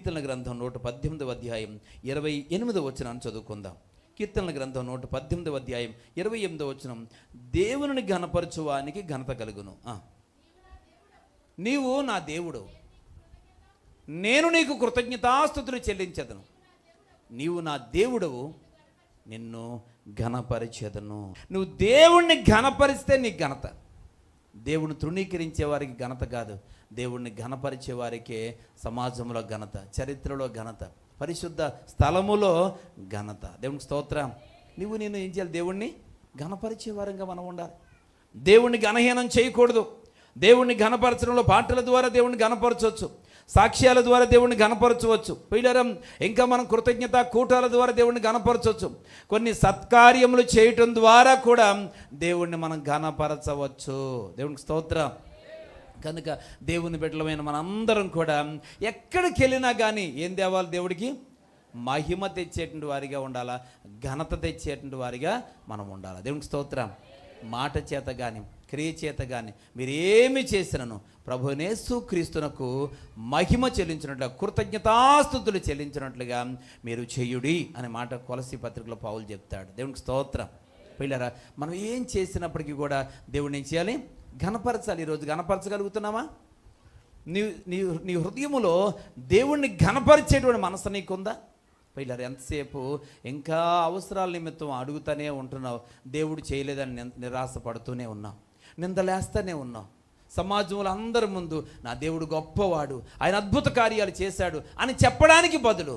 కీర్తనల గ్రంథం 118వ అధ్యాయం 28వ వచనాన్ని చదువుకుందాం. కీర్తనల గ్రంథం 118వ అధ్యాయం 28వ వచనం, దేవుని ఘనపరచువానికి ఘనత కలుగును. నీవు నా దేవుడు, నేను నీకు కృతజ్ఞతాస్తుతులు చెల్లించదను. నీవు నా దేవుడవు, నిన్ను ఘనపరిచెదను. నువ్వు దేవుణ్ణి ఘనపరిస్తే నీకు ఘనత. దేవుని తృణీకరించే వారికి ఘనత కాదు, దేవుణ్ణి ఘనపరిచే వారికే సమాజంలో ఘనత, చరిత్రలో ఘనత, పరిశుద్ధ స్థలములో ఘనత. దేవునికి స్తోత్రం. నేను ఏం చేయాలి? దేవుణ్ణి ఘనపరిచే వారంగా మనం ఉండాలి. దేవుణ్ణి ఘనహీనం చేయకూడదు. దేవుణ్ణి ఘనపరచడంలో పాటల ద్వారా దేవుణ్ణి ఘనపరచవచ్చు, సాక్ష్యాల ద్వారా దేవుణ్ణి ఘనపరచవచ్చు. పిల్లరం ఇంకా మనం కృతజ్ఞత కూటాల ద్వారా దేవుణ్ణి ఘనపరచవచ్చు. కొన్ని సత్కార్యములు చేయటం ద్వారా కూడా దేవుణ్ణి మనం ఘనపరచవచ్చు. దేవునికి స్తోత్రం. కనుక దేవుని బిడ్డలమైన మనందరం కూడా ఎక్కడికి వెళ్ళినా కానీ ఏం తేవాలి? దేవుడికి మహిమ తెచ్చేటువంటి వారిగా ఉండాలా, ఘనత తెచ్చేటువంటి వారిగా మనం ఉండాలి. దేవునికి స్తోత్రం. మాట చేత కానీ క్రియ చేత కానీ మీరు ఏమి చేసినను ప్రభువైన యేసుక్రీస్తునకు మహిమ చెల్లించినట్లుగా, కృతజ్ఞతాస్తుతులు చెల్లించినట్లుగా మీరు చేయుడి అనే మాట కొలసీ పత్రికలో పౌలు చెప్తాడు. దేవునికి స్తోత్రం. పిల్లరా, మనం ఏం చేసినప్పటికీ కూడా దేవుడిని ఏం చేయాలి? ఘనపరచాలి. ఈరోజు ఘనపరచగలుగుతున్నామా? నీ హృదయములో దేవుణ్ణి ఘనపరిచేటువంటి మనసు నీకుందా? పిల్లలు, ఎంతసేపు ఇంకా అవసరాల నిమిత్తం అడుగుతూనే ఉంటున్నావు, దేవుడు చేయలేదని నిరాశపడుతూనే ఉన్నావు, నిందలేస్తూనే ఉన్నావు. సమాజంలో అందరి ముందు నా దేవుడు గొప్పవాడు, ఆయన అద్భుత కార్యాలు చేశాడు అని చెప్పడానికి బదులు,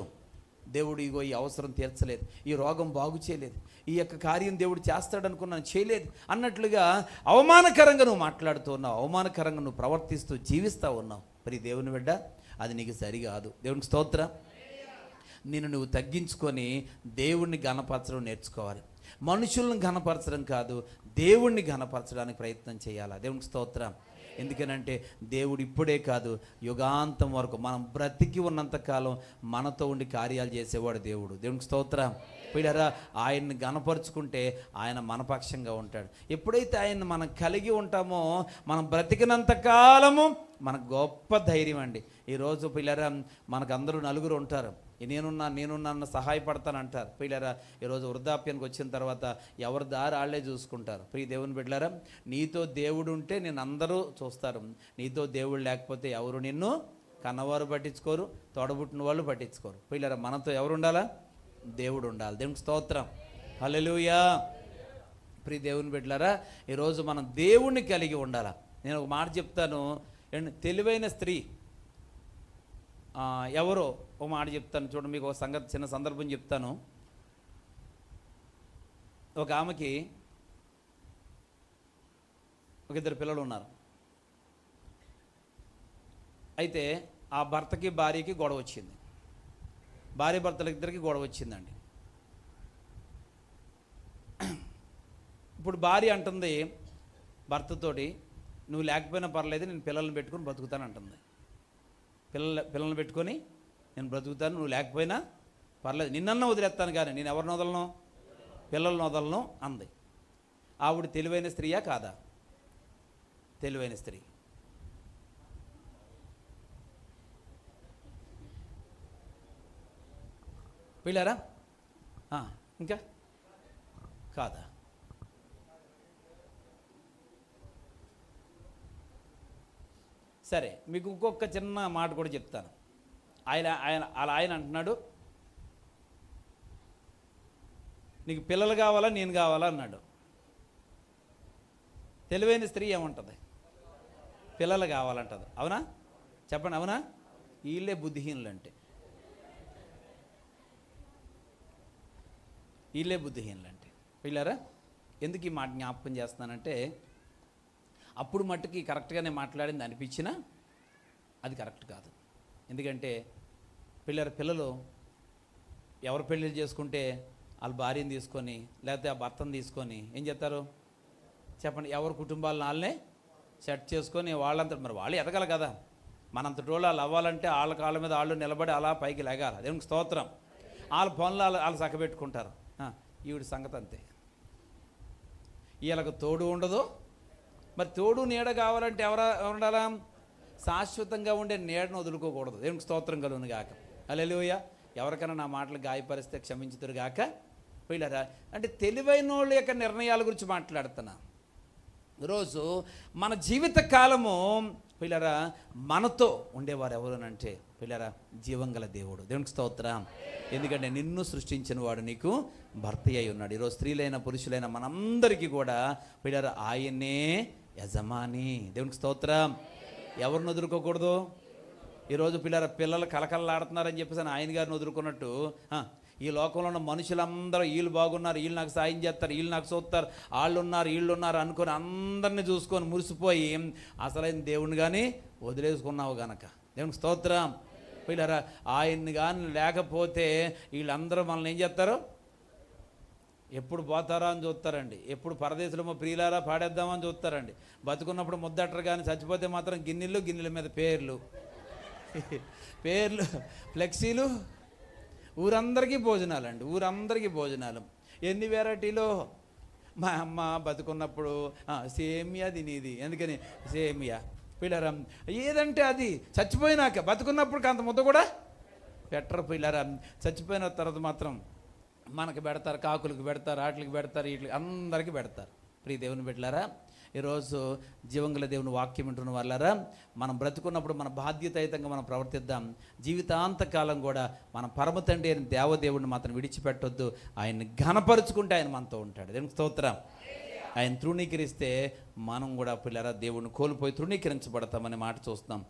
దేవుడు ఇగో ఈ అవసరం తీర్చలేదు, ఈ రోగం బాగు చేయలేదు, ఈ యొక్క కార్యం దేవుడు చేస్తాడనుకున్నాను చేయలేదు అన్నట్లుగా అవమానకరంగా నువ్వు మాట్లాడుతూ ఉన్నావు, అవమానకరంగా నువ్వు ప్రవర్తిస్తూ జీవిస్తూ ఉన్నావు. మరి దేవుని బిడ్డ, అది నీకు సరికాదు. దేవునికి స్తోత్రం. నువ్వు తగ్గించుకొని దేవుణ్ణి ఘనపరచడం నేర్చుకోవాలి. మనుషులను ఘనపరచడం కాదు, దేవుణ్ణి ఘనపరచడానికి ప్రయత్నం చేయాలి. దేవునికి స్తోత్రం. ఎందుకనంటే దేవుడు ఇప్పుడే కాదు, యుగాంతం వరకు మనం బ్రతికి ఉన్నంతకాలం మనతో ఉండి కార్యాలు చేసేవాడు దేవుడు. దేవునికి స్తోత్రం. పిల్లరా, ఆయన్ని ఘనపరుచుకుంటే ఆయన మనపక్షంగా ఉంటాడు. ఎప్పుడైతే ఆయన్ని మనం కలిగి ఉంటామో, మనం బ్రతికినంత కాలము మనకు గొప్ప ధైర్యం అండి. ఈరోజు పిల్లరా, మనకు అందరూ నలుగురు ఉంటారు, నేనున్నా సహాయపడతానంటారు. పిల్లరా, ఈరోజు వృద్ధాప్యానికి వచ్చిన తర్వాత ఎవరి దారి వాళ్ళే చూసుకుంటారు. ప్రియ దేవుని బిడ్డలారా, నీతో దేవుడు ఉంటే నేను అందరూ చూస్తారు, నీతో దేవుడు లేకపోతే ఎవరు నిన్ను కన్నవారు పట్టించుకోరు, తోడబుట్టిన వాళ్ళు పట్టించుకోరు. పిల్లరా, మనతో ఎవరు ఉండాలా? దేవుడు ఉండాలి. దేవునికి స్తోత్రం. హల్లెలూయా. ప్రియ దేవుని బిడ్డలారా, ఈరోజు మనం దేవుణ్ణి కలిగి ఉండాలా. నేను ఒక మాట చెప్తాను, తెలివైన స్త్రీ ఎవరో ఒక మాట చెప్తాను చూడండి. మీకు ఒక చిన్న సందర్భం చెప్తాను. ఒక ఆమెకి ఒక ఇద్దరు పిల్లలు ఉన్నారు. అయితే ఆ భర్తకి భార్యకి గొడవ వచ్చింది. భార్య భర్తల ఇద్దరికి గొడవ వచ్చిందండి. ఇప్పుడు భార్య అంటుంది భర్తతోటి, నువ్వు లేకపోయినా పర్లేదు, నేను పిల్లల్ని పెట్టుకొని బతుకుతాను అంటుంది. పిల్లల్ని పెట్టుకొని నేను బ్రతుకుతాను, నువ్వు లేకపోయినా పర్లేదు, నిన్నన్నా వదిలేస్తాను కానీ నేను ఎవరిని వదలను? పిల్లల్ని వదలను అంది. ఆవిడ తెలివైన స్త్రీయా కాదా? తెలివైన స్త్రీ. పిల్లరా, ఇంకా కాదా? సరే, మీకు ఇంకొక చిన్న మాట కూడా చెప్తాను. ఆయన అంటున్నాడు, నీకు పిల్లలు కావాలా నేను కావాలా అన్నాడు. తెలివైన స్త్రీ ఏమంటుంది? పిల్లలు కావాలంటది. అవునా? చెప్పండి, అవునా? వీళ్ళే బుద్ధిహీనులు అంటే, వీళ్ళే బుద్ధిహీనులు అంటే. పిల్లరా, ఎందుకు ఈ మాట జ్ఞాపకం చేస్తున్నానంటే, అప్పుడు మట్టుకి కరెక్ట్గానే మాట్లాడింది అనిపించినా అది కరెక్ట్ కాదు. ఎందుకంటే పిల్లలు ఎవరు పెళ్ళిళ్ళు చేసుకుంటే వాళ్ళ భార్యను తీసుకొని లేకపోతే ఆ భర్తను తీసుకొని ఏం చేస్తారు చెప్పండి? ఎవరి కుటుంబాలను వాళ్ళనే సెట్ చేసుకొని వాళ్ళంతా, మరి వాళ్ళు ఎదగాలి కదా. మనంతటి వాళ్ళు వాళ్ళు అవ్వాలంటే వాళ్ళ కాళ్ళ మీద వాళ్ళు నిలబడి అలా పైకి లేగాలి. దేవునికి స్తోత్రం. వాళ్ళ పనులు వాళ్ళు చక్కబెట్టుకుంటారు. ఈవిడ సంగతి అంతే. వీళ్ళకు తోడు ఉండదు. మరి తోడు నీడ కావాలంటే ఎవరు ఉండాలా? శాశ్వతంగా ఉండే నీడను వదులుకోకూడదు. దేవునికి స్తోత్రం కలుగును గాక. హల్లెలూయా. ఎవరికైనా నా మాటలు గాయపరిస్తే క్షమించుదురు గాక. పిల్లరా, అంటే తెలివైన వాళ్ళ యొక్క నిర్ణయాల గురించి మాట్లాడుతున్నా. ఈరోజు మన జీవిత కాలము పిల్లరా మనతో ఉండేవారు ఎవరనంటే పిల్లరా జీవం గల దేవుడు. దేవునికి స్తోత్రం. ఎందుకంటే నిన్ను సృష్టించిన వాడు నీకు భర్త అయి ఉన్నాడు. ఈరోజు స్త్రీలైన పురుషులైన మనందరికీ కూడా పిల్లరా ఆయనే యజమాని. దేవునికి స్తోత్రం. ఎవరిని వదులుకోకూడదు. ఈరోజు పిల్లలు కలకలలాడుతున్నారని చెప్పేసి ఆయన గారిని వదులుకున్నట్టు ఈ లోకంలో ఉన్న మనుషులందరూ వీళ్ళు బాగున్నారు, వీళ్ళు నాకు సాయం చేస్తారు, వీళ్ళు నాకు చూస్తారు, వీళ్ళు ఉన్నారు అనుకొని అందరినీ చూసుకొని మురిసిపోయి అసలైన దేవుణ్ణి కానీ వదిలేసుకున్నావు గనక. దేవునికి స్తోత్రం. పిల్లరా ఆయన్ని కానీ లేకపోతే వీళ్ళందరూ మనల్ని ఏం చేస్తారు, ఎప్పుడు పోతారా అని చూస్తారండి. ఎప్పుడు పరదేశంలో ప్రియులారా పాడేద్దామని చూస్తారండి. బతుకున్నప్పుడు ముద్దట్టరు కానీ చచ్చిపోతే మాత్రం గిన్నెల మీద పేర్లు ఫ్లెక్సీలు, ఊరందరికీ భోజనాలండి, ఊరందరికీ భోజనాలు. ఎన్ని వెరైటీలో. మా అమ్మ బతుకున్నప్పుడు సేమియా తినేది. ఎందుకని సేమియా. పిల్లరా ఏదంటే అది. చచ్చిపోయినాక బతుకున్నప్పుడు అంత ముద్ద కూడా పెట్టరు. పిల్లరా చచ్చిపోయిన తర్వాత మాత్రం మనకి పెడతారు, కాకులకు పెడతారు, ఆటలకు పెడతారు, వీటికి అందరికీ పెడతారు. ప్రియ దేవుని బిడ్డలారా, ఈరోజు జీవంగల దేవుని వాక్యం వింటున్న వాళ్ళారా, మనం బ్రతుకున్నప్పుడు మన బాధ్యతాయుతంగా మనం ప్రవర్తిద్దాం. జీవితాంతకాలం కూడా మన పరమ తండ్రి అయిన దేవదేవుడిని మాత్రం విడిచిపెట్టొద్దు. ఆయన్ని ఘనపరుచుకుంటే ఆయన మనతో ఉంటాడు. దేవునికి స్తోత్రం. ఆయన తృణీకరిస్తే మనం కూడా పిల్లరా దేవుడిని కోల్పోయి తృణీకరించబడతామనే మాట చూస్తాం.